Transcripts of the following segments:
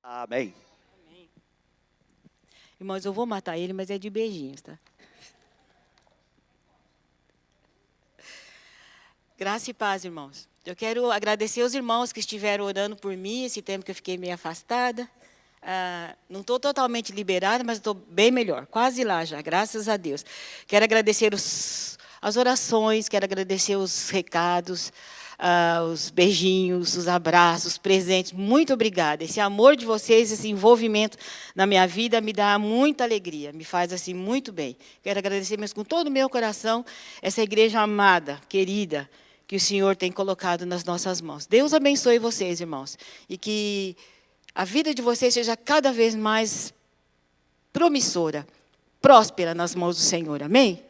Amém. Irmãos, eu vou matar ele, mas é de beijinhos, tá? Graça e paz, irmãos. Eu quero agradecer aos irmãos que estiveram orando por mim esse tempo que eu fiquei meio afastada. Não estou totalmente liberada, mas estou bem melhor. Quase lá já, graças a Deus. Quero agradecer as orações, quero agradecer os recados, os beijinhos, os abraços, os presentes. Muito obrigada. Esse amor de vocês, esse envolvimento na minha vida me dá muita alegria, me faz assim muito bem. Quero agradecer mesmo com todo o meu coração essa igreja amada, querida, que o Senhor tem colocado nas nossas mãos. Deus abençoe vocês, irmãos, e que a vida de vocês seja cada vez mais promissora, próspera nas mãos do Senhor. Amém?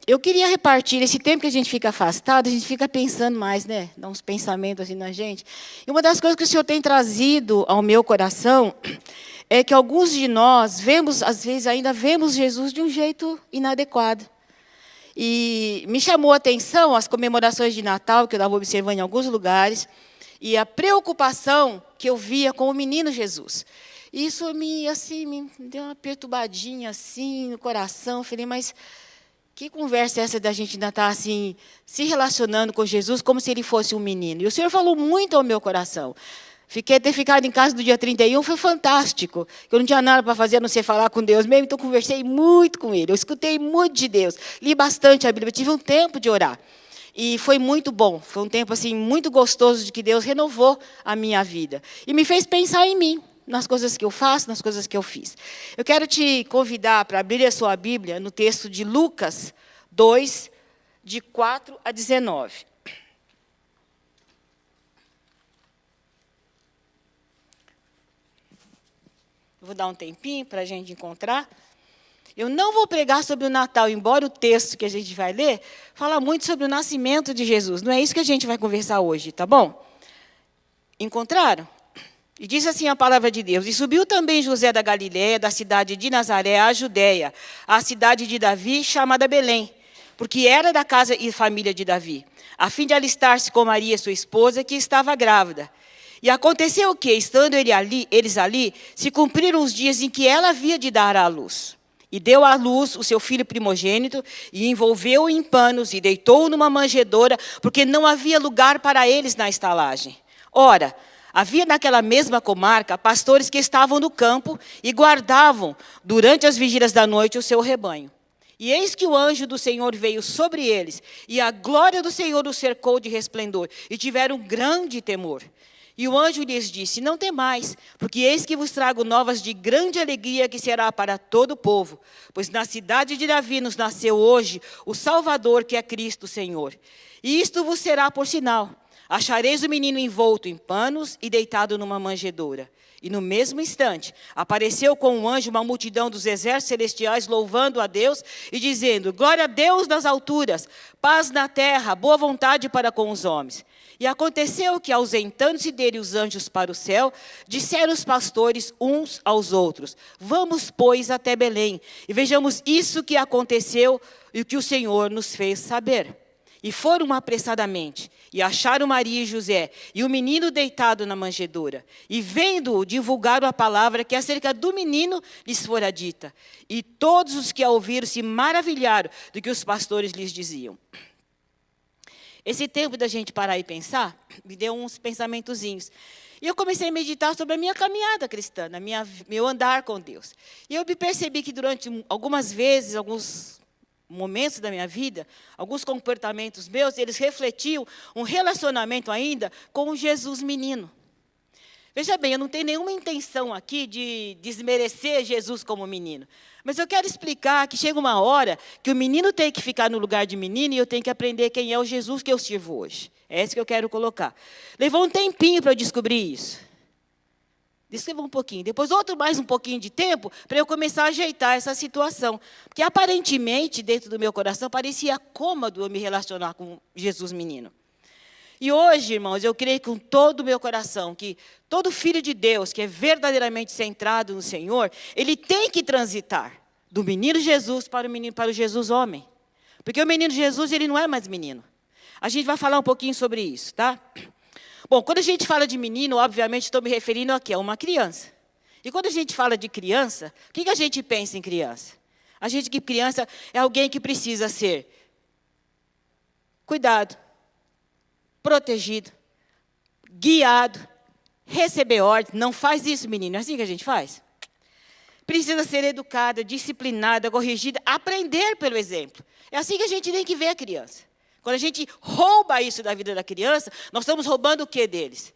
Eu queria repartir esse tempo que a gente fica afastado, a gente fica pensando mais, né? Dá uns pensamentos assim na gente. E uma das coisas que o Senhor tem trazido ao meu coração é que alguns de nós vemos, às vezes ainda vemos Jesus de um jeito inadequado. E me chamou a atenção as comemorações de Natal, que eu estava observando em alguns lugares, e a preocupação que eu via com o menino Jesus. Isso me deu uma perturbadinha assim no coração. Falei, mas que conversa é essa da gente ainda estar assim, se relacionando com Jesus como se ele fosse um menino? E o Senhor falou muito ao meu coração. Ter ficado em casa do dia 31 foi fantástico. Eu não tinha nada para fazer, a não ser falar com Deus mesmo, então conversei muito com Ele. Eu escutei muito de Deus, li bastante a Bíblia, tive um tempo de orar. E foi muito bom, foi um tempo assim muito gostoso de que Deus renovou a minha vida. E me fez pensar em mim, nas coisas que eu faço, nas coisas que eu fiz. Eu quero te convidar para abrir a sua Bíblia no texto de Lucas 2, de 4 a 19. Vou dar um tempinho para a gente encontrar. Eu não vou pregar sobre o Natal, embora o texto que a gente vai ler fala muito sobre o nascimento de Jesus. Não é isso que a gente vai conversar hoje, tá bom? Encontraram? E diz assim a palavra de Deus: E subiu também José da Galiléia, da cidade de Nazaré, à Judéia, à cidade de Davi, chamada Belém, porque era da casa e família de Davi, a fim de alistar-se com Maria, sua esposa, que estava grávida. E aconteceu que, estando eles ali, se cumpriram os dias em que ela havia de dar à luz. E deu à luz o seu filho primogênito, e envolveu-o em panos, e deitou-o numa manjedoura, porque não havia lugar para eles na estalagem. Ora, havia naquela mesma comarca pastores que estavam no campo e guardavam, durante as vigílias da noite, o seu rebanho. E eis que o anjo do Senhor veio sobre eles, e a glória do Senhor os cercou de resplendor, e tiveram grande temor. E o anjo lhes disse: Não temais, porque eis que vos trago novas de grande alegria, que será para todo o povo. Pois na cidade de Davi nos nasceu hoje o Salvador, que é Cristo o Senhor. E isto vos será por sinal: achareis o menino envolto em panos e deitado numa manjedoura. E no mesmo instante, apareceu com um anjo uma multidão dos exércitos celestiais, louvando a Deus e dizendo: Glória a Deus nas alturas, paz na terra, boa vontade para com os homens. E aconteceu que, ausentando-se dele os anjos para o céu, disseram os pastores uns aos outros: Vamos, pois, até Belém, e vejamos isso que aconteceu e o que o Senhor nos fez saber. E foram apressadamente, e acharam Maria e José, e o menino deitado na manjedoura. E vendo-o, divulgaram a palavra que acerca do menino lhes fora dita. E todos os que a ouviram se maravilharam do que os pastores lhes diziam. Esse tempo da gente parar e pensar, me deu uns pensamentozinhos. E eu comecei a meditar sobre a minha caminhada cristã, meu andar com Deus. E eu me percebi que durante algumas vezes, alguns momentos da minha vida, alguns comportamentos meus, eles refletiam um relacionamento ainda com o Jesus menino. Veja bem, eu não tenho nenhuma intenção aqui de desmerecer Jesus como menino. Mas eu quero explicar que chega uma hora que o menino tem que ficar no lugar de menino e eu tenho que aprender quem é o Jesus que eu sirvo hoje. É esse que eu quero colocar. Levou um tempinho para eu descobrir isso. Descreva um pouquinho. Depois mais um pouquinho de tempo para eu começar a ajeitar essa situação. Porque aparentemente, dentro do meu coração, parecia cômodo eu me relacionar com Jesus menino. E hoje, irmãos, eu creio com todo o meu coração que todo filho de Deus que é verdadeiramente centrado no Senhor, ele tem que transitar do menino Jesus para o Jesus homem. Porque o menino Jesus, ele não é mais menino. A gente vai falar um pouquinho sobre isso, tá? Bom, quando a gente fala de menino, obviamente estou me referindo aqui a uma criança. E quando a gente fala de criança, o que a gente pensa em criança? A gente que criança é alguém que precisa ser cuidado, protegido, guiado, receber ordens. Não faz isso, menino, é assim que a gente faz? Precisa ser educada, disciplinada, corrigida, aprender pelo exemplo. É assim que a gente tem que ver a criança. Quando a gente rouba isso da vida da criança, nós estamos roubando o que deles?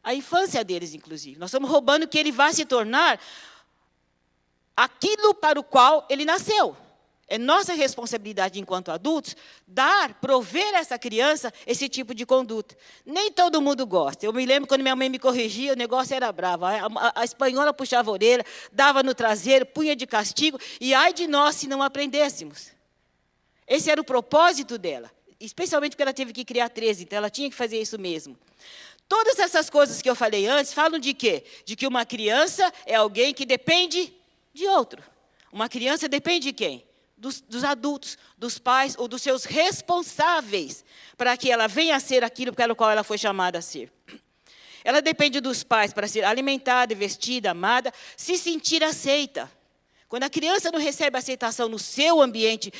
A infância deles, inclusive. Nós estamos roubando que ele vai se tornar aquilo para o qual ele nasceu. É nossa responsabilidade, enquanto adultos, prover a essa criança esse tipo de conduta. Nem todo mundo gosta. Eu me lembro quando minha mãe me corrigia, o negócio era bravo. A espanhola puxava a orelha, dava no traseiro, punha de castigo, e ai de nós se não aprendêssemos. Esse era o propósito dela, especialmente porque ela teve que criar 13, então ela tinha que fazer isso mesmo. Todas essas coisas que eu falei antes falam de quê? De que uma criança é alguém que depende de outro. Uma criança depende de quem? Dos adultos, dos pais ou dos seus responsáveis, para que ela venha a ser aquilo pelo qual ela foi chamada a ser. Ela depende dos pais para ser alimentada, vestida, amada, se sentir aceita. Quando a criança não recebe aceitação no seu ambiente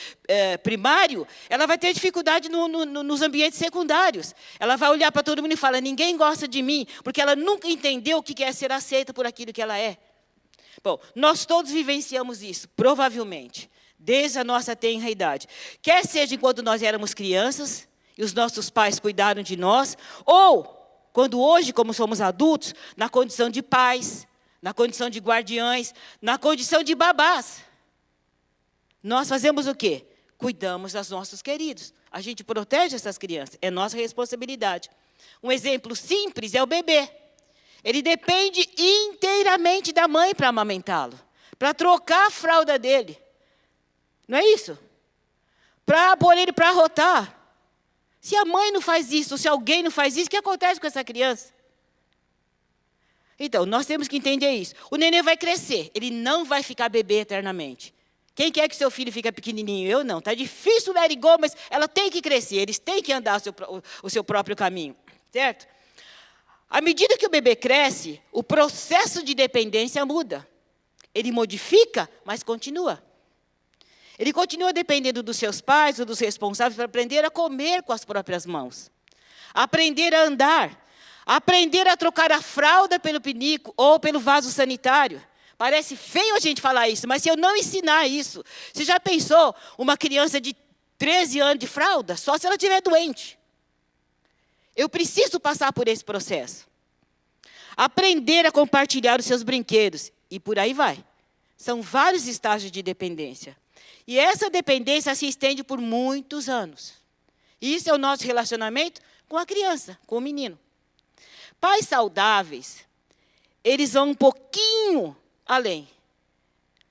primário, ela vai ter dificuldade nos ambientes secundários. Ela vai olhar para todo mundo e falar, ninguém gosta de mim, porque ela nunca entendeu o que é ser aceita por aquilo que ela é. Bom, nós todos vivenciamos isso, provavelmente, desde a nossa tenra idade. Quer seja enquanto nós éramos crianças, e os nossos pais cuidaram de nós, ou quando hoje, como somos adultos, na condição de pais, na condição de guardiães, na condição de babás. Nós fazemos o quê? Cuidamos dos nossos queridos. A gente protege essas crianças, é nossa responsabilidade. Um exemplo simples é o bebê. Ele depende inteiramente da mãe para amamentá-lo, para trocar a fralda dele. Não é isso? Para pôr ele para arrotar. Se a mãe não faz isso, se alguém não faz isso, o que acontece com essa criança? Então, nós temos que entender isso. O neném vai crescer, ele não vai ficar bebê eternamente. Quem quer que seu filho fique pequenininho? Eu não. Está difícil, let it go, mas ela tem que crescer, eles têm que andar o seu próprio caminho. Certo? À medida que o bebê cresce, o processo de dependência muda. Ele modifica, mas continua. Ele continua dependendo dos seus pais ou dos responsáveis para aprender a comer com as próprias mãos. Aprender a andar. Aprender a trocar a fralda pelo pinico ou pelo vaso sanitário. Parece feio a gente falar isso, mas se eu não ensinar isso, você já pensou uma criança de 13 anos de fralda? Só se ela estiver doente. Eu preciso passar por esse processo. Aprender a compartilhar os seus brinquedos. E por aí vai. São vários estágios de dependência. E essa dependência se estende por muitos anos. E isso é o nosso relacionamento com a criança, com o menino. Pais saudáveis, eles vão um pouquinho além.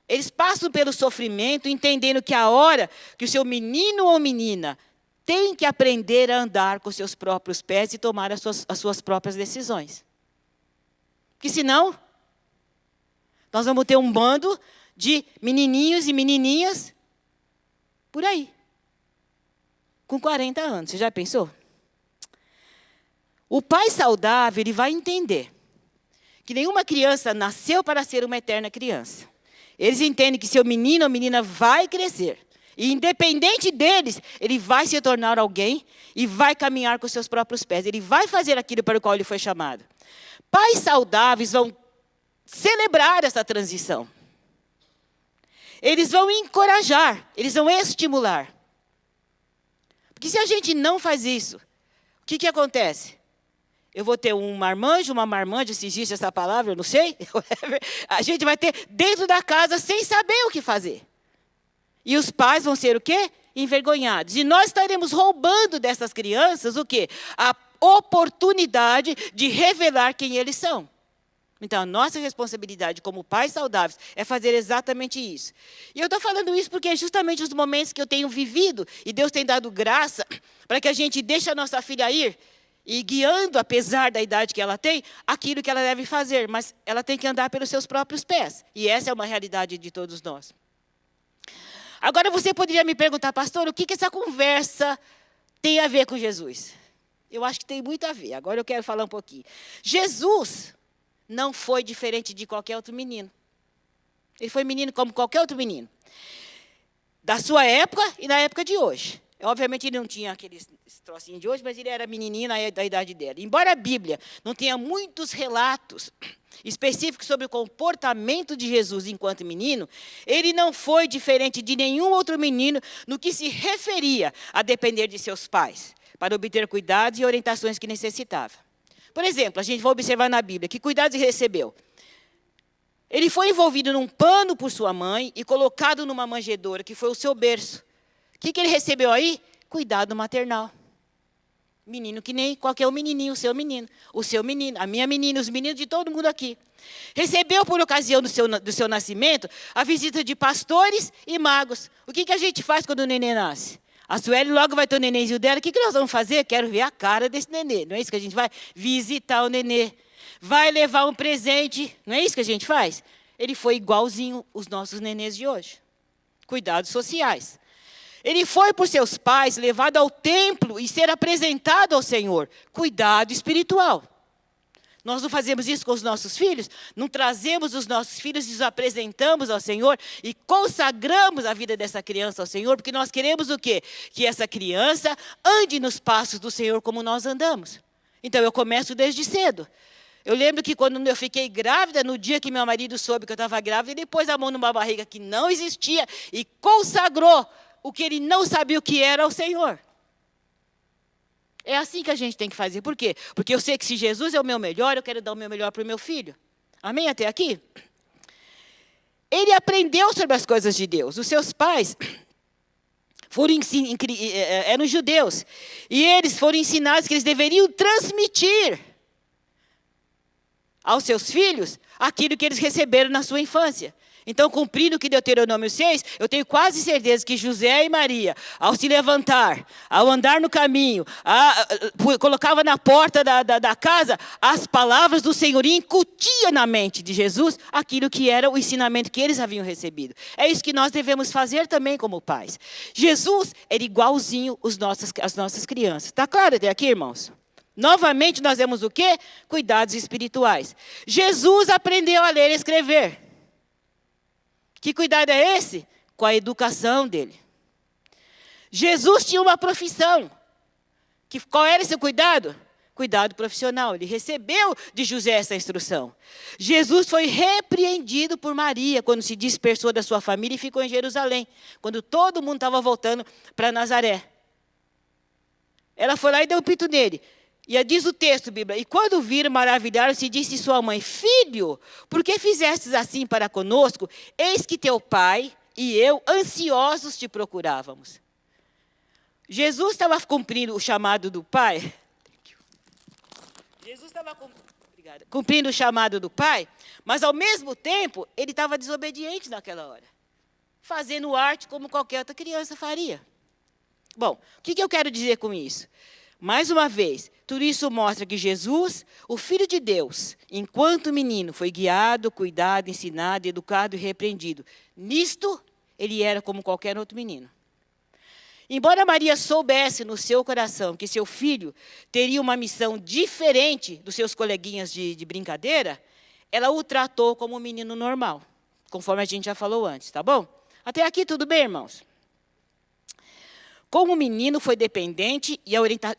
Eles passam pelo sofrimento, entendendo que a hora que o seu menino ou menina tem que aprender a andar com seus próprios pés e tomar as suas próprias decisões. Porque senão, nós vamos ter um bando de menininhos e menininhas por aí, com 40 anos. Você já pensou? O pai saudável, ele vai entender que nenhuma criança nasceu para ser uma eterna criança. Eles entendem que seu menino ou menina vai crescer. E independente deles, ele vai se tornar alguém e vai caminhar com seus próprios pés. Ele vai fazer aquilo para o qual ele foi chamado. Pais saudáveis vão celebrar essa transição. Eles vão encorajar, eles vão estimular. Porque se a gente não faz isso, o que acontece? Eu vou ter um marmanjo, uma marmanja, se existe essa palavra, eu não sei. A gente vai ter dentro da casa sem saber o que fazer. E os pais vão ser o quê? Envergonhados. E nós estaremos roubando dessas crianças o quê? A oportunidade de revelar quem eles são. Então, a nossa responsabilidade como pais saudáveis é fazer exatamente isso. E eu estou falando isso porque é justamente os momentos que eu tenho vivido, e Deus tem dado graça para que a gente deixe a nossa filha ir, e guiando, apesar da idade que ela tem, aquilo que ela deve fazer. Mas ela tem que andar pelos seus próprios pés. E essa é uma realidade de todos nós. Agora você poderia me perguntar, pastor, o que essa conversa tem a ver com Jesus? Eu acho que tem muito a ver. Agora eu quero falar um pouquinho. Jesus não foi diferente de qualquer outro menino. Ele foi menino como qualquer outro menino. Da sua época e na época de hoje. Obviamente ele não tinha aqueles trocinhos de hoje, mas ele era menininho da idade dela. Embora a Bíblia não tenha muitos relatos específicos sobre o comportamento de Jesus enquanto menino, ele não foi diferente de nenhum outro menino no que se referia a depender de seus pais, para obter cuidados e orientações que necessitava. Por exemplo, a gente vai observar na Bíblia que cuidados ele recebeu. Ele foi envolvido num pano por sua mãe e colocado numa manjedoura, que foi o seu berço. O que ele recebeu aí? Cuidado maternal. Menino que nem qualquer um menininho, o seu menino, a minha menina, os meninos de todo mundo aqui. Recebeu, por ocasião do seu nascimento, a visita de pastores e magos. O que a gente faz quando o neném nasce? A Sueli logo vai ter o nenenzinho dela. O que nós vamos fazer? Quero ver a cara desse nenê. Não é isso que a gente vai? Visitar o nenê. Vai levar um presente. Não é isso que a gente faz? Ele foi igualzinho os nossos nenês de hoje. Cuidados sociais. Ele foi por seus pais, levado ao templo e ser apresentado ao Senhor. Cuidado espiritual. Nós não fazemos isso com os nossos filhos? Não trazemos os nossos filhos e os apresentamos ao Senhor e consagramos a vida dessa criança ao Senhor, porque nós queremos o quê? Que essa criança ande nos passos do Senhor como nós andamos. Então eu começo desde cedo. Eu lembro que quando eu fiquei grávida, no dia que meu marido soube que eu estava grávida, ele pôs a mão numa barriga que não existia e consagrou o que ele não sabia o que era ao Senhor. É assim que a gente tem que fazer. Por quê? Porque eu sei que se Jesus é o meu melhor, eu quero dar o meu melhor para o meu filho. Amém até aqui? Ele aprendeu sobre as coisas de Deus. Os seus pais eram judeus. E eles foram ensinados que eles deveriam transmitir aos seus filhos aquilo que eles receberam na sua infância. Então, cumprindo o que Deuteronômio 6, eu tenho quase certeza que José e Maria, ao se levantar, ao andar no caminho, colocava na porta da casa as palavras do Senhor e incutia na mente de Jesus aquilo que era o ensinamento que eles haviam recebido. É isso que nós devemos fazer também como pais. Jesus era igualzinho às nossas crianças. Está claro até aqui, irmãos? Novamente, nós vemos o quê? Cuidados espirituais. Jesus aprendeu a ler e escrever. Que cuidado é esse? Com a educação dele. Jesus tinha uma profissão. Qual era esse cuidado? Cuidado profissional. Ele recebeu de José essa instrução. Jesus foi repreendido por Maria quando se dispersou da sua família e ficou em Jerusalém, quando todo mundo estava voltando para Nazaré. Ela foi lá e deu um pito nele. E diz o texto, Bíblia, e quando viram, maravilharam-se, disse sua mãe, filho, por que fizestes assim para conosco? Eis que teu pai e eu, ansiosos, te procurávamos. Jesus estava cumprindo o chamado do pai. Jesus estava cumprindo o chamado do pai, mas ao mesmo tempo, ele estava desobediente naquela hora. Fazendo arte como qualquer outra criança faria. Bom, o que eu quero dizer com isso? Mais uma vez, tudo isso mostra que Jesus, o Filho de Deus, enquanto menino, foi guiado, cuidado, ensinado, educado e repreendido. Nisto, ele era como qualquer outro menino. Embora Maria soubesse no seu coração que seu filho teria uma missão diferente dos seus coleguinhas de brincadeira, ela o tratou como um menino normal, conforme a gente já falou antes, tá bom? Até aqui tudo bem, irmãos? Como o menino foi dependente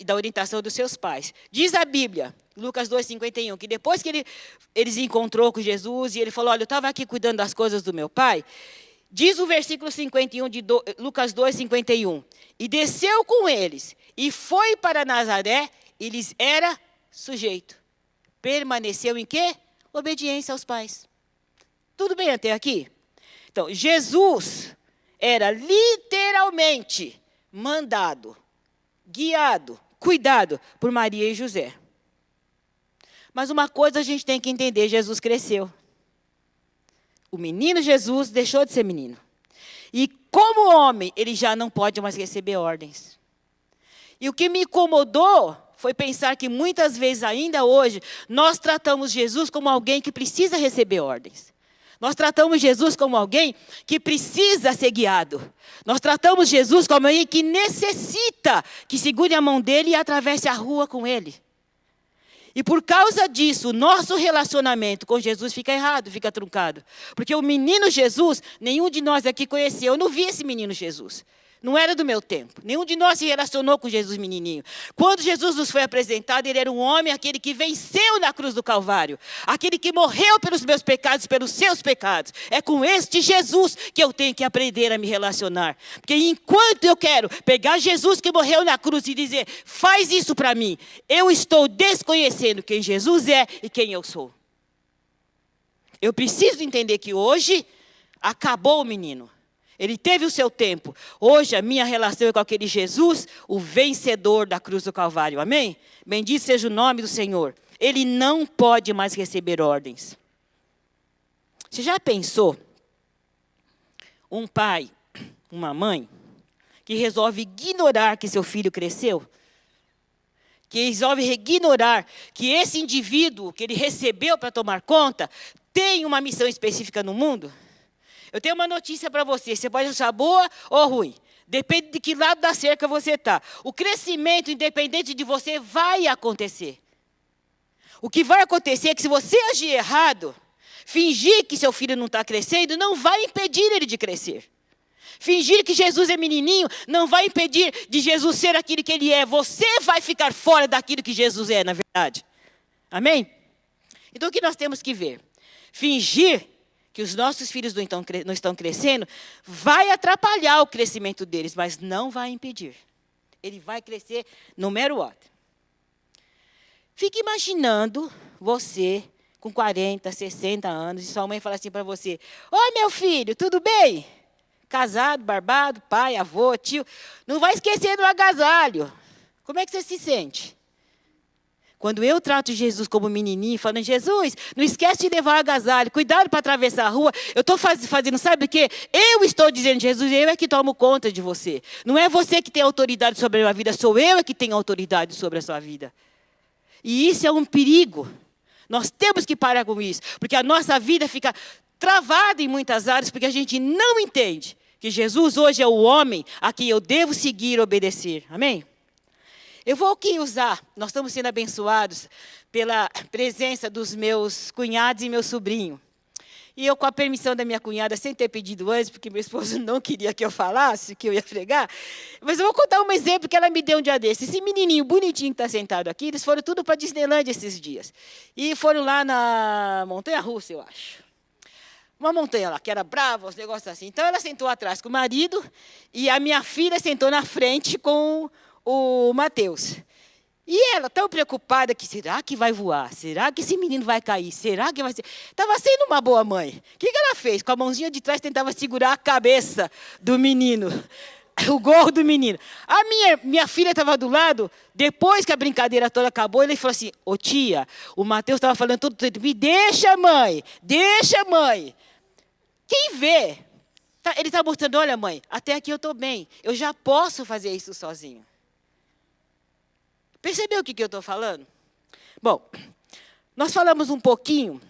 da orientação dos seus pais. Diz a Bíblia, Lucas 2,51, que depois que ele se encontrou com Jesus e ele falou, olha, eu estava aqui cuidando das coisas do meu pai, diz o versículo 51 de Lucas 2,51, e desceu com eles, e foi para Nazaré, e lhes era sujeito. Permaneceu em quê? Obediência aos pais. Tudo bem até aqui? Então, Jesus era literalmente mandado, guiado, cuidado por Maria e José. Mas uma coisa a gente tem que entender, Jesus cresceu. O menino Jesus deixou de ser menino. E como homem, ele já não pode mais receber ordens. E o que me incomodou foi pensar que muitas vezes, ainda hoje, nós tratamos Jesus como alguém que precisa receber ordens. Nós tratamos Jesus como alguém que precisa ser guiado. Nós tratamos Jesus como alguém que necessita que segure a mão dele e atravesse a rua com ele. E por causa disso, o nosso relacionamento com Jesus fica errado, fica truncado. Porque o menino Jesus, nenhum de nós aqui conheceu. Eu não vi esse menino Jesus. Não era do meu tempo. Nenhum de nós se relacionou com Jesus menininho. Quando Jesus nos foi apresentado, ele era um homem, aquele que venceu na cruz do Calvário. Aquele que morreu pelos meus pecados e pelos seus pecados. É com este Jesus que eu tenho que aprender a me relacionar. Porque enquanto eu quero pegar Jesus que morreu na cruz e dizer, faz isso para mim, eu estou desconhecendo quem Jesus é e quem eu sou. Eu preciso entender que hoje acabou o menino. Ele teve o seu tempo. Hoje a minha relação é com aquele Jesus, o vencedor da cruz do Calvário. Amém? Bendito seja o nome do Senhor. Ele não pode mais receber ordens. Você já pensou um pai, uma mãe, que resolve ignorar que seu filho cresceu? Que resolve ignorar que esse indivíduo que ele recebeu para tomar conta tem uma missão específica no mundo? Eu tenho uma notícia para você. Você pode achar boa ou ruim. Depende de que lado da cerca você está. O crescimento, independente de você, vai acontecer. O que vai acontecer é que se você agir errado, fingir que seu filho não está crescendo, não vai impedir ele de crescer. Fingir que Jesus é menininho não vai impedir de Jesus ser aquilo que ele é. Você vai ficar fora daquilo que Jesus é, na verdade. Amém? Então o que nós temos que ver? Fingir que os nossos filhos não estão crescendo, vai atrapalhar o crescimento deles, mas não vai impedir. Ele vai crescer no matter what. Fique imaginando você com 40, 60 anos, e sua mãe fala assim para você, oi meu filho, tudo bem? Casado, barbado, pai, avô, tio, não vai esquecer do agasalho. Como é que você se sente? Quando eu trato Jesus como menininho, falando, Jesus, não esquece de levar o agasalho, cuidado para atravessar a rua, eu estou fazendo, sabe o quê? Eu estou dizendo, Jesus, eu é que tomo conta de você. Não é você que tem autoridade sobre a minha vida, sou eu que tenho autoridade sobre a sua vida. E isso é um perigo. Nós temos que parar com isso, porque a nossa vida fica travada em muitas áreas, porque a gente não entende que Jesus hoje é o homem a quem eu devo seguir e obedecer. Amém? Eu vou aqui usar, nós estamos sendo abençoados pela presença dos meus cunhados e meu sobrinho. E eu, com a permissão da minha cunhada, sem ter pedido antes, porque meu esposo não queria que eu falasse, que eu ia pregar, mas eu vou contar um exemplo que ela me deu um dia desses. Esse menininho bonitinho que está sentado aqui, eles foram tudo para Disneylândia esses dias. E foram lá na Montanha-Russa, eu acho. Uma montanha lá, que era brava, os negócios assim. Então, ela sentou atrás com o marido e a minha filha sentou na frente com o Mateus. E ela, tão preocupada, que será que vai voar? Será que esse menino vai cair? Será que vai ser? Estava sendo uma boa mãe. O que ela fez? Com a mãozinha de trás, tentava segurar a cabeça do menino. O gorro do menino. A minha filha estava do lado, depois que a brincadeira toda acabou, ele falou assim, ô tia, o Mateus estava falando todo o tempo, me deixa, mãe, deixa, mãe. Quem vê, ele está mostrando, olha, mãe, até aqui eu estou bem, eu já posso fazer isso sozinho. Percebeu o que eu estou falando? Bom, nós falamos um pouquinho.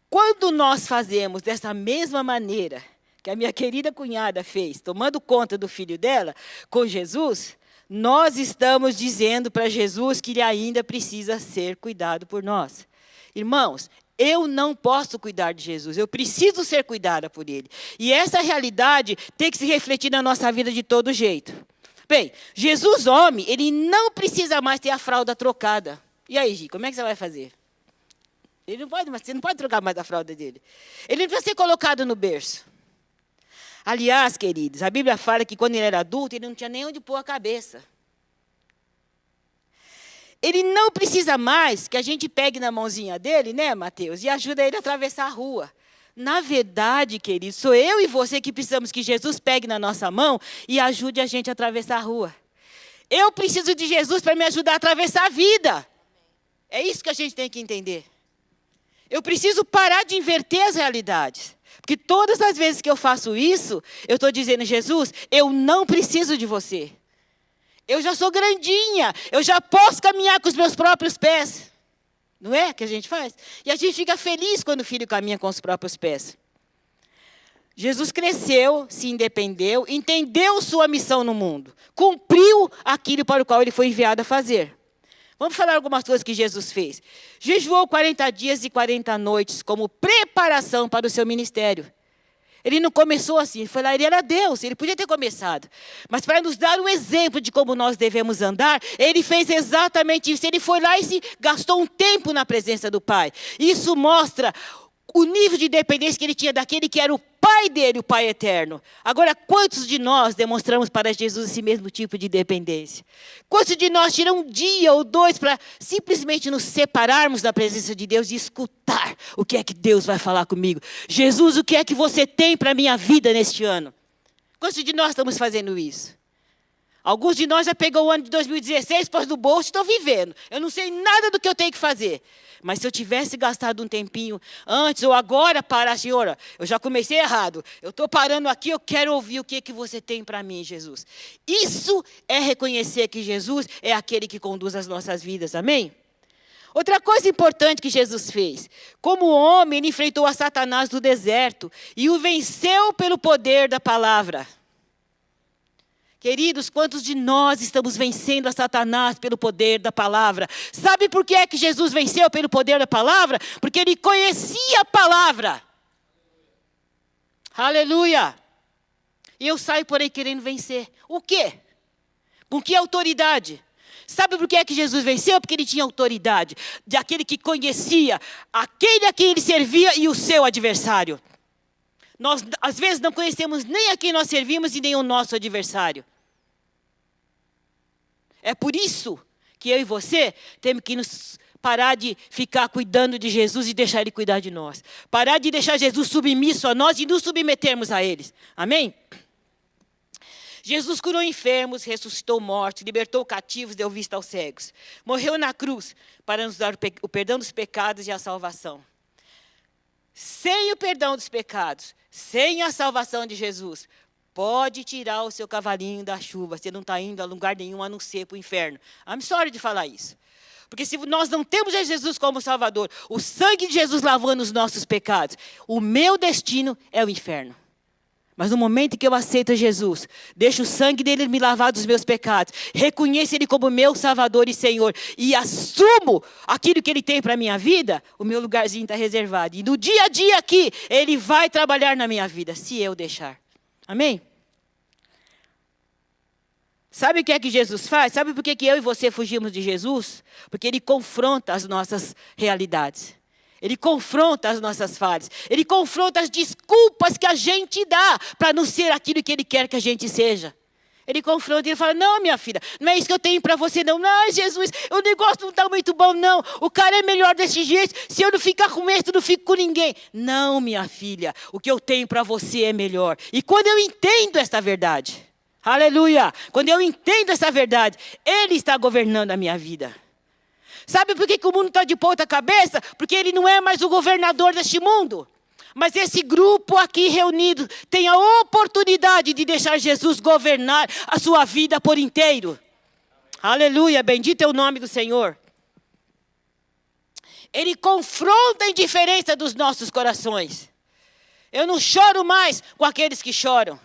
Quando nós fazemos dessa mesma maneira que a minha querida cunhada fez, tomando conta do filho dela, com Jesus, nós estamos dizendo para Jesus que ele ainda precisa ser cuidado por nós. Irmãos, eu não posso cuidar de Jesus, eu preciso ser cuidada por ele. E essa realidade tem que se refletir na nossa vida de todo jeito. Bem, Jesus, homem, ele não precisa mais ter a fralda trocada. E aí, Gi, como é que você vai fazer? Ele não pode, você não pode trocar mais a fralda dele. Ele não precisa ser colocado no berço. Aliás, queridos, a Bíblia fala que quando ele era adulto, ele não tinha nem onde pôr a cabeça. Ele não precisa mais que a gente pegue na mãozinha dele, né, Mateus, e ajude ele a atravessar a rua. Na verdade, queridos, sou eu e você que precisamos que Jesus pegue na nossa mão e ajude a gente a atravessar a rua. Eu preciso de Jesus para me ajudar a atravessar a vida. É isso que a gente tem que entender. Eu preciso parar de inverter as realidades. Porque todas as vezes que eu faço isso, eu estou dizendo, Jesus, eu não preciso de você. Eu já sou grandinha, eu já posso caminhar com os meus próprios pés. Não é que a gente faz? E a gente fica feliz quando o filho caminha com os próprios pés. Jesus cresceu, se independeu, entendeu sua missão no mundo. Cumpriu aquilo para o qual ele foi enviado a fazer. Vamos falar algumas coisas que Jesus fez. Jejuou 40 dias e 40 noites como preparação para o seu ministério. Ele não começou assim, ele foi lá, ele era Deus, ele podia ter começado. Mas para nos dar um exemplo de como nós devemos andar, ele fez exatamente isso. Ele foi lá e se gastou um tempo na presença do Pai. Isso mostra o nível de dependência que ele tinha daquele que era o Pai dele, o Pai eterno. Agora, quantos de nós demonstramos para Jesus esse mesmo tipo de dependência? Quantos de nós tiram um dia ou dois para simplesmente nos separarmos da presença de Deus e escutar o que é que Deus vai falar comigo? Jesus, o que é que você tem para a minha vida neste ano? Quantos de nós estamos fazendo isso? Alguns de nós já pegou o ano de 2016, pôs no bolso e estão vivendo. Eu não sei nada do que eu tenho que fazer. Mas se eu tivesse gastado um tempinho antes ou agora parar, Senhora, eu já comecei errado. Eu estou parando aqui, eu quero ouvir o que você tem para mim, Jesus. Isso é reconhecer que Jesus é aquele que conduz as nossas vidas, amém? Outra coisa importante que Jesus fez. Como homem, ele enfrentou a Satanás no deserto e o venceu pelo poder da palavra. Queridos, quantos de nós estamos vencendo a Satanás pelo poder da palavra? Sabe por que é que Jesus venceu pelo poder da palavra? Porque ele conhecia a palavra. Aleluia! E eu saio por aí querendo vencer. O quê? Com que autoridade? Sabe por que é que Jesus venceu? Porque ele tinha autoridade. De aquele que conhecia, aquele a quem ele servia e o seu adversário. Nós, às vezes, não conhecemos nem a quem nós servimos e nem o nosso adversário. É por isso que eu e você temos que nos parar de ficar cuidando de Jesus e deixar Ele cuidar de nós. Parar de deixar Jesus submisso a nós e nos submetermos a eles. Amém? Jesus curou enfermos, ressuscitou mortos, libertou cativos, deu vista aos cegos. Morreu na cruz para nos dar o perdão dos pecados e a salvação. Sem o perdão dos pecados, sem a salvação de Jesus, pode tirar o seu cavalinho da chuva. Você não está indo a lugar nenhum a não ser para o inferno. I'm sorry de falar isso. Porque se nós não temos a Jesus como Salvador, o sangue de Jesus lavando os nossos pecados, o meu destino é o inferno. Mas no momento que eu aceito Jesus, deixo o sangue dele me lavar dos meus pecados, reconheço ele como meu Salvador e Senhor, e assumo aquilo que ele tem para a minha vida, o meu lugarzinho está reservado. E no dia a dia aqui, ele vai trabalhar na minha vida, se eu deixar. Amém? Sabe o que é que Jesus faz? Sabe por que eu e você fugimos de Jesus? Porque ele confronta as nossas realidades. Ele confronta as nossas falhas. Ele confronta as desculpas que a gente dá para não ser aquilo que Ele quer que a gente seja. Ele confronta e ele fala, não, minha filha, não é isso que eu tenho para você, não. Não, Jesus, o negócio não está muito bom, não. O cara é melhor desse jeito. Se eu não ficar com esse, eu não fico com ninguém. Não, minha filha, o que eu tenho para você é melhor. E quando eu entendo esta verdade, aleluia, quando eu entendo essa verdade, Ele está governando a minha vida. Sabe por que o mundo está de ponta cabeça? Porque ele não é mais o governador deste mundo. Mas esse grupo aqui reunido tem a oportunidade de deixar Jesus governar a sua vida por inteiro. Aleluia, bendito é o nome do Senhor. Ele confronta a indiferença dos nossos corações. Eu não choro mais com aqueles que choram.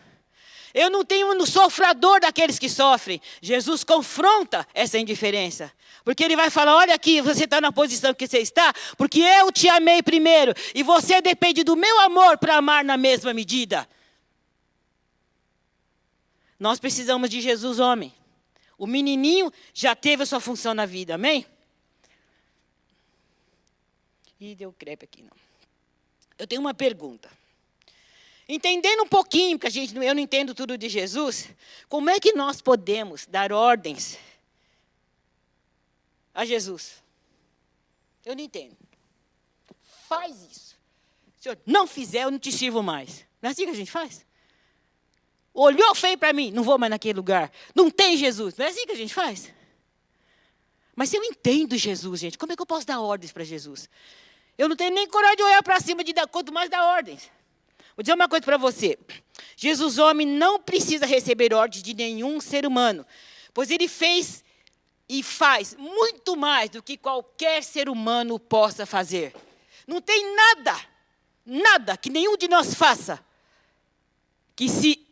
Eu não sou sofredor daqueles que sofrem. Jesus confronta essa indiferença. Porque ele vai falar, olha aqui, você está na posição que você está, porque eu te amei primeiro. E você depende do meu amor para amar na mesma medida. Nós precisamos de Jesus, homem. O menininho já teve a sua função na vida, amém? Ih, deu crepe aqui, não. Eu tenho uma pergunta. Entendendo um pouquinho, porque eu não entendo tudo de Jesus, como é que nós podemos dar ordens a Jesus? Eu não entendo. Faz isso. Se eu não fizer, eu não te sirvo mais. Não é assim que a gente faz? Olhou feio para mim, não vou mais naquele lugar. Não tem Jesus. Não é assim que a gente faz? Mas se eu entendo Jesus, gente, como é que eu posso dar ordens para Jesus? Eu não tenho nem coragem de olhar para cima, quanto mais dar ordens. Vou dizer uma coisa para você. Jesus, homem, não precisa receber ordens de nenhum ser humano, pois ele fez e faz muito mais do que qualquer ser humano possa fazer. Não tem nada que nenhum de nós faça que se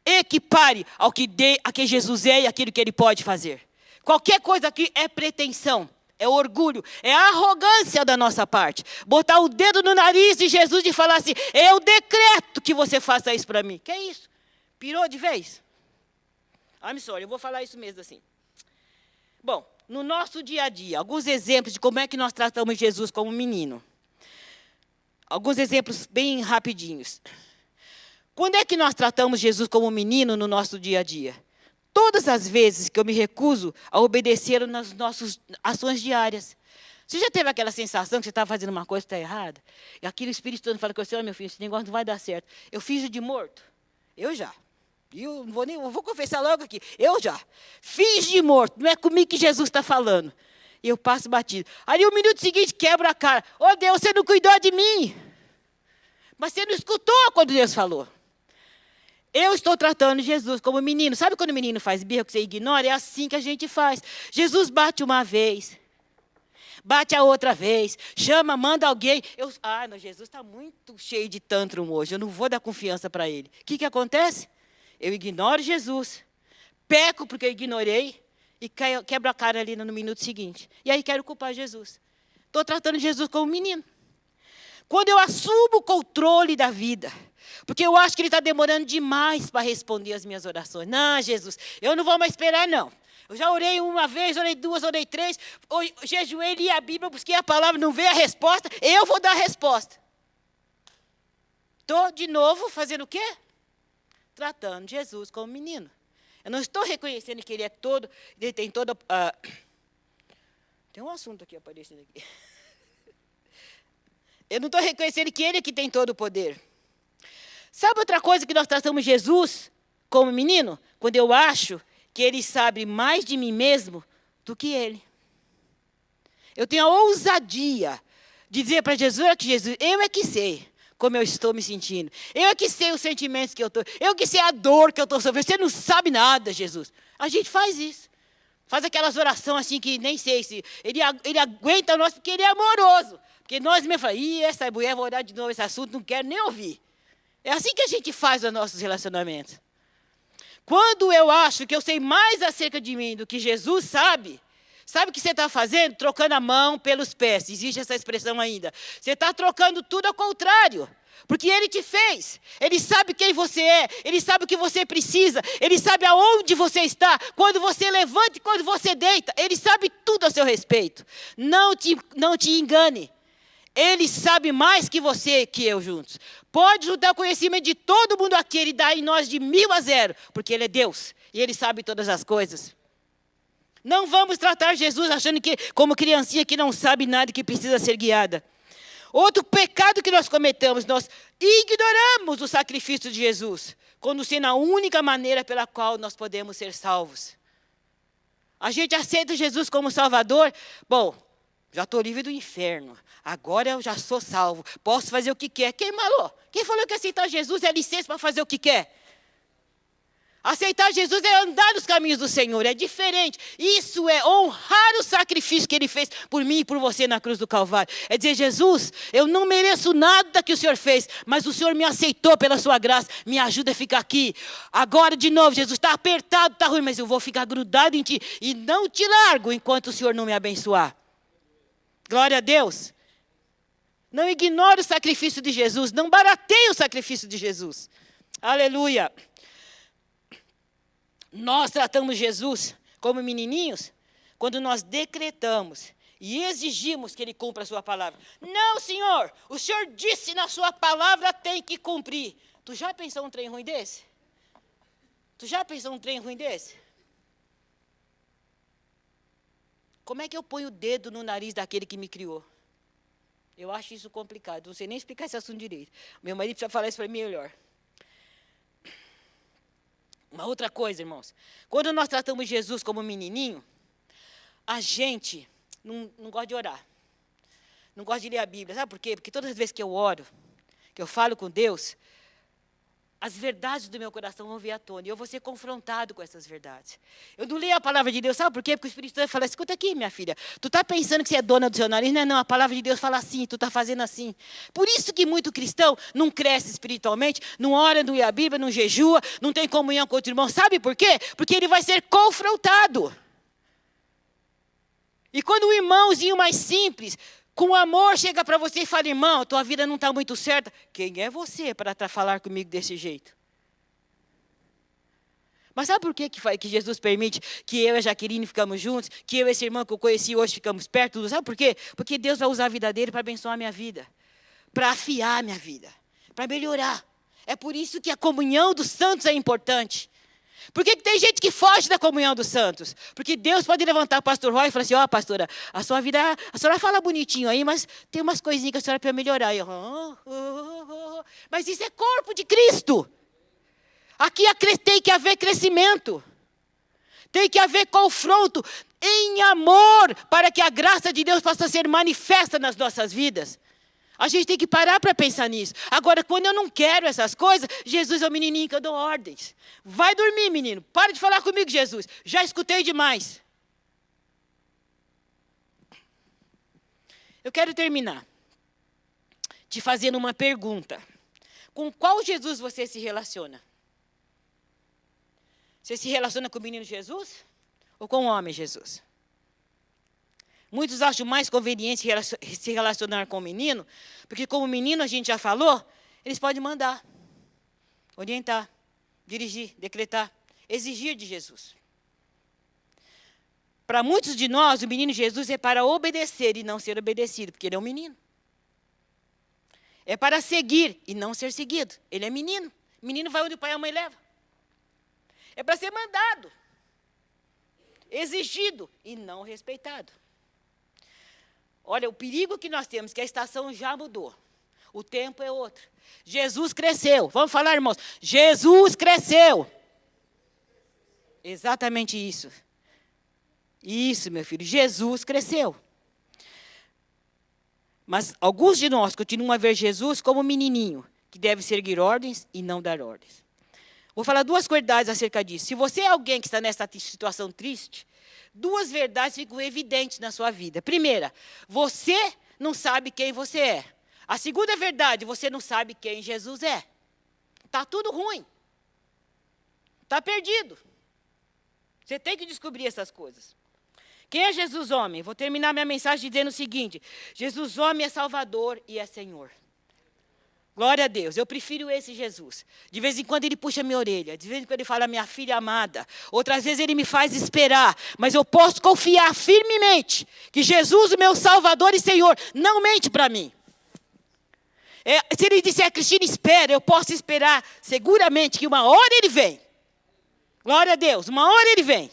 equipare ao que Jesus é e aquilo que ele pode fazer. Qualquer coisa aqui é pretensão, é orgulho, é arrogância da nossa parte. Botar o dedo no nariz de Jesus e falar assim, eu decreto que você faça isso para mim. Que é isso? Pirou de vez? I'm sorry, eu vou falar isso mesmo assim. Bom, no nosso dia a dia, alguns exemplos de como é que nós tratamos Jesus como menino. Alguns exemplos bem rapidinhos. Quando é que nós tratamos Jesus como menino no nosso dia a dia? Todas as vezes que eu me recuso a obedecer nas nossas ações diárias. Você já teve aquela sensação que você está fazendo uma coisa que está errada? E aquele Espírito Santo fala com você, meu filho, esse negócio não vai dar certo. Eu finjo de morto? Eu já. Eu vou confessar logo aqui. Eu já. Finge de morto. Não é comigo que Jesus está falando. E eu passo batido. Aí, o minuto seguinte, quebra a cara. Oh, Deus, você não cuidou de mim. Mas você não escutou quando Deus falou. Eu estou tratando Jesus como menino. Sabe quando o menino faz birra que você ignora? É assim que a gente faz. Jesus bate uma vez. Bate a outra vez. Chama, manda alguém. Não, Jesus está muito cheio de tantrum hoje. Eu não vou dar confiança para ele. O que acontece? Eu ignoro Jesus. Peco porque eu ignorei. E quebro a cara ali no minuto seguinte. E aí quero culpar Jesus. Estou tratando Jesus como menino. Quando eu assumo o controle da vida, porque eu acho que ele está demorando demais para responder as minhas orações. Não, Jesus, eu não vou mais esperar, não. Eu já orei uma vez, orei duas, orei três, jejuei, li a Bíblia, busquei a palavra, não veio a resposta, eu vou dar a resposta. Estou, de novo, fazendo o quê? Tratando Jesus como menino. Eu não estou reconhecendo que ele é todo, ele tem toda... Tem um assunto aqui aparecendo aqui. Eu não estou reconhecendo que ele é que tem todo o poder. Sabe outra coisa que nós tratamos Jesus como menino? Quando eu acho que ele sabe mais de mim mesmo do que ele. Eu tenho a ousadia de dizer para Jesus, eu é que sei como eu estou me sentindo. Eu é que sei os sentimentos que eu estou. Eu que sei a dor que eu estou sofrendo. Você não sabe nada, Jesus. A gente faz isso. Faz aquelas orações assim que nem sei se... Ele aguenta nós porque ele é amoroso. Porque nós mesmo falamos, essa mulher vai orar de novo esse assunto, não quero nem ouvir. É assim que a gente faz os nossos relacionamentos. Quando eu acho que eu sei mais acerca de mim do que Jesus sabe o que você está fazendo? Trocando a mão pelos pés. Existe essa expressão ainda. Você está trocando tudo ao contrário. Porque ele te fez. Ele sabe quem você é. Ele sabe o que você precisa. Ele sabe aonde você está. Quando você levanta e quando você deita. Ele sabe tudo a seu respeito. Não te engane. Ele sabe mais que você e que eu juntos. Pode juntar conhecimento de todo mundo aqui. Ele dá em nós de 1000-0. Porque ele é Deus. E ele sabe todas as coisas. Não vamos tratar Jesus achando que como criancinha que não sabe nada e que precisa ser guiada. Outro pecado que nós cometemos, nós ignoramos o sacrifício de Jesus, quando sendo a única maneira pela qual nós podemos ser salvos. A gente aceita Jesus como Salvador. Bom, já estou livre do inferno. Agora eu já sou salvo. Posso fazer o que quer. Quem malou? Quem falou que aceitar Jesus é licença para fazer o que quer? Aceitar Jesus é andar nos caminhos do Senhor, é diferente. Isso é honrar o sacrifício que Ele fez por mim e por você na cruz do Calvário. É dizer, Jesus, eu não mereço nada que o Senhor fez, mas o Senhor me aceitou pela sua graça, me ajuda a ficar aqui. Agora de novo, Jesus, está apertado, está ruim, mas eu vou ficar grudado em Ti e não te largo enquanto o Senhor não me abençoar. Glória a Deus. Não ignore o sacrifício de Jesus, não barateie o sacrifício de Jesus. Aleluia. Nós tratamos Jesus como menininhos quando nós decretamos e exigimos que Ele cumpra a sua palavra. Não, Senhor, o Senhor disse na sua palavra, tem que cumprir. Tu já pensou um trem ruim desse? Tu já pensou um trem ruim desse? Como é que eu ponho o dedo no nariz daquele que me criou? Eu acho isso complicado, não sei nem explicar esse assunto direito. Meu marido precisa falar isso para mim melhor. Uma outra coisa, irmãos. Quando nós tratamos Jesus como menininho, a gente não gosta de orar. Não gosta de ler a Bíblia. Sabe por quê? Porque todas as vezes que eu oro, que eu falo com Deus, as verdades do meu coração vão vir à tona. E eu vou ser confrontado com essas verdades. Eu não leio a palavra de Deus, sabe por quê? Porque o Espírito Santo fala, escuta aqui, minha filha. Tu está pensando que você é dona do seu nariz? Não, a palavra de Deus fala assim, tu está fazendo assim. Por isso que muito cristão não cresce espiritualmente, não ora, não lê a Bíblia, não jejua, não tem comunhão com outro irmão. Sabe por quê? Porque ele vai ser confrontado. E quando um irmãozinho mais simples, com amor, chega para você e fala, irmão, tua vida não está muito certa. Quem é você para falar comigo desse jeito? Mas sabe por que Jesus permite que eu e a Jaqueline ficamos juntos? Que eu e esse irmão que eu conheci hoje ficamos perto? Sabe por quê? Porque Deus vai usar a vida dele para abençoar a minha vida. Para afiar a minha vida. Para melhorar. É por isso que a comunhão dos santos é importante. Por que tem gente que foge da comunhão dos santos? Porque Deus pode levantar o pastor Roy e falar assim, ó, pastora, a sua vida, a senhora fala bonitinho aí, mas tem umas coisinhas que a senhora precisa melhorar. Eu, mas isso é corpo de Cristo. Aqui tem que haver crescimento. Tem que haver confronto em amor para que a graça de Deus possa ser manifesta nas nossas vidas. A gente tem que parar para pensar nisso. Agora, quando eu não quero essas coisas, Jesus é o menininho que eu dou ordens. Vai dormir, menino. Para de falar comigo, Jesus. Já escutei demais. Eu quero terminar te fazendo uma pergunta. Com qual Jesus você se relaciona? Você se relaciona com o menino Jesus ou com o homem Jesus? Muitos acham mais conveniente se relacionar com o menino, porque como menino, a gente já falou, eles podem mandar, orientar, dirigir, decretar, exigir de Jesus. Para muitos de nós, o menino Jesus é para obedecer e não ser obedecido, porque ele é um menino. É para seguir e não ser seguido. Ele é menino. Menino vai onde o pai e a mãe levam. É para ser mandado, exigido e não respeitado. Olha, o perigo que nós temos, que a estação já mudou. O tempo é outro. Jesus cresceu. Vamos falar, irmãos. Jesus cresceu. Exatamente isso. Isso, meu filho. Jesus cresceu. Mas alguns de nós continuam a ver Jesus como um menininho, que deve seguir ordens e não dar ordens. Vou falar duas verdades acerca disso. Se você é alguém que está nessa situação triste, duas verdades ficam evidentes na sua vida. Primeira, você não sabe quem você é. A segunda verdade, você não sabe quem Jesus é. Está tudo ruim. Está perdido. Você tem que descobrir essas coisas. Quem é Jesus homem? Vou terminar minha mensagem dizendo o seguinte. Jesus homem é Salvador e é Senhor. Glória a Deus, eu prefiro esse Jesus. De vez em quando ele puxa minha orelha, de vez em quando ele fala, minha filha amada. Outras vezes ele me faz esperar, mas eu posso confiar firmemente que Jesus, o meu Salvador e Senhor, não mente para mim. Se ele disser, Cristina, espera, eu posso esperar seguramente que uma hora ele vem. Glória a Deus, uma hora ele vem.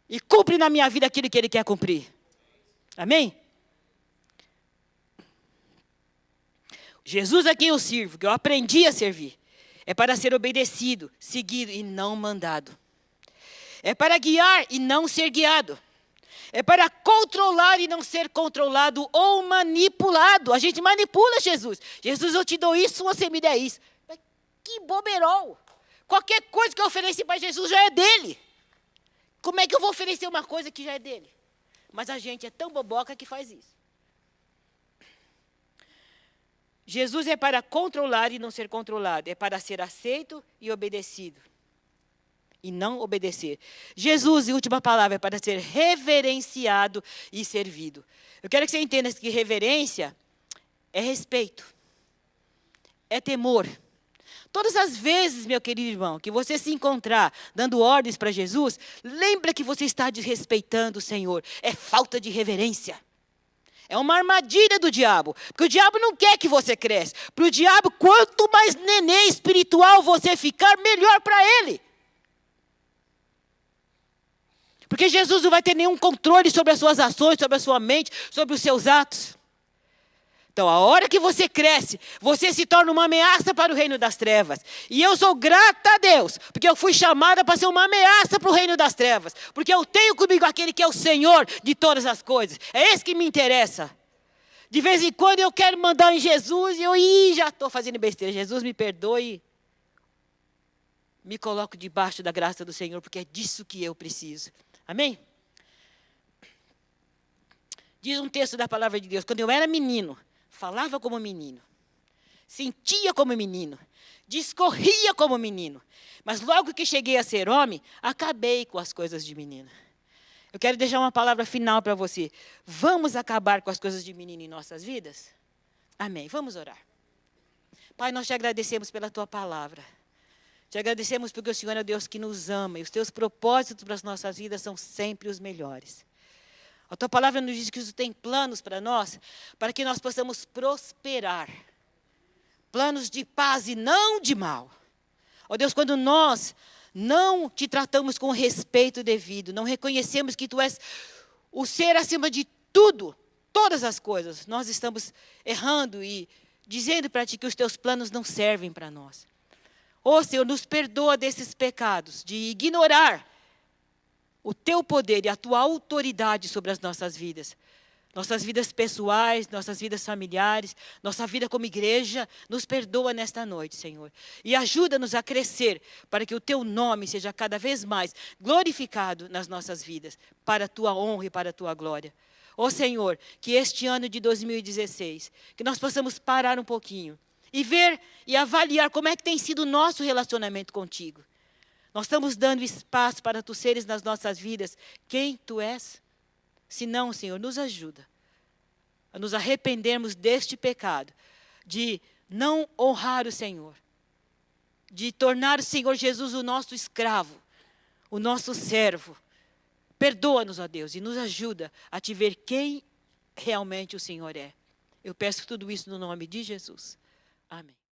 E cumpre na minha vida aquilo que ele quer cumprir. Amém? Jesus a quem eu sirvo, que eu aprendi a servir, é para ser obedecido, seguido e não mandado. É para guiar e não ser guiado. É para controlar e não ser controlado ou manipulado. A gente manipula Jesus. Jesus, eu te dou isso, você me der isso. Mas que boberol. Qualquer coisa que eu ofereci para Jesus já é dele. Como é que eu vou oferecer uma coisa que já é dele? Mas a gente é tão boboca que faz isso. Jesus é para controlar e não ser controlado. É para ser aceito e obedecido. E não obedecer. Jesus, e última palavra, é para ser reverenciado e servido. Eu quero que você entenda que reverência é respeito. É temor. Todas as vezes, meu querido irmão, que você se encontrar dando ordens para Jesus, lembra que você está desrespeitando o Senhor. É falta de reverência. É uma armadilha do diabo. Porque o diabo não quer que você cresça. Para o diabo, quanto mais neném espiritual você ficar, melhor para ele. Porque Jesus não vai ter nenhum controle sobre as suas ações, sobre a sua mente, sobre os seus atos. Então, a hora que você cresce, você se torna uma ameaça para o reino das trevas. E eu sou grata a Deus, porque eu fui chamada para ser uma ameaça para o reino das trevas. Porque eu tenho comigo aquele que é o Senhor de todas as coisas. É esse que me interessa. De vez em quando eu quero mandar em Jesus e eu já estou fazendo besteira. Jesus me perdoe. me coloco debaixo da graça do Senhor, porque é disso que eu preciso. Amém? Diz um texto da palavra de Deus, quando eu era menino, falava como menino, sentia como menino, discorria como menino, mas logo que cheguei a ser homem, acabei com as coisas de menino. Eu quero deixar uma palavra final para você. Vamos acabar com as coisas de menino em nossas vidas? Amém. Vamos orar. Pai, nós te agradecemos pela tua palavra. Te agradecemos porque o Senhor é o Deus que nos ama e os teus propósitos para as nossas vidas são sempre os melhores. A tua palavra nos diz que tu tem planos para nós, para que nós possamos prosperar. Planos de paz e não de mal. Ó Deus, quando nós não te tratamos com o respeito devido, não reconhecemos que tu és o ser acima de tudo, todas as coisas, nós estamos errando e dizendo para ti que os teus planos não servem para nós. Ó Senhor, nos perdoa desses pecados, de ignorar o teu poder e a tua autoridade sobre as nossas vidas pessoais, nossas vidas familiares, nossa vida como igreja. Nos perdoa nesta noite, Senhor. E ajuda-nos a crescer para que o teu nome seja cada vez mais glorificado nas nossas vidas, para a tua honra e para a tua glória. Ó Senhor, que este ano de 2016, que nós possamos parar um pouquinho e ver e avaliar como é que tem sido o nosso relacionamento contigo. Nós estamos dando espaço para tu seres nas nossas vidas quem tu és? Se não, Senhor, nos ajuda a nos arrependermos deste pecado, de não honrar o Senhor, de tornar o Senhor Jesus o nosso escravo, o nosso servo. Perdoa-nos, ó Deus, e nos ajuda a te ver quem realmente o Senhor é. Eu peço tudo isso no nome de Jesus. Amém.